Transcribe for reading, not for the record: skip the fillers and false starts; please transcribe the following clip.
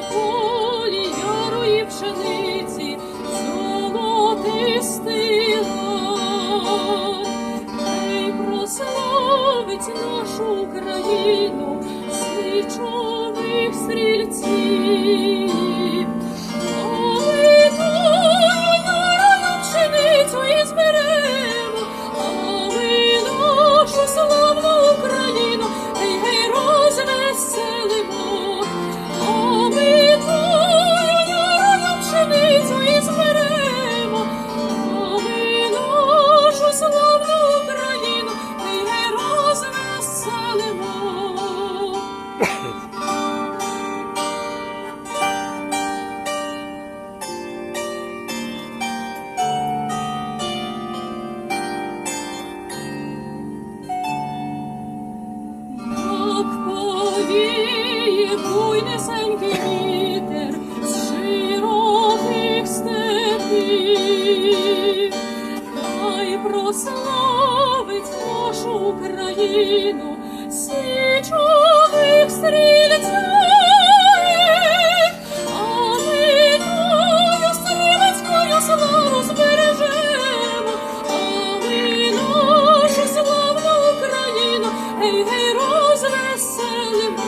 полі ярої пшениці золотистий лад. Хай прославить нашу Україну січових стрільців. А ми тою ярою пшеницю і зберемо, а ми нашу славну Україну гей-гей розвеселимо. А ми тою ярою пшеницю і зберемо, а ми нашу славну Україну гей-гей розвеселимо. Як повіє буйнесенький вітер з широких степів, хай прославить нашу Україну січових стрільців. А ми тою стрілецькою славу збережемо, а ми нашу славну Україну гей-гей розвеселимо.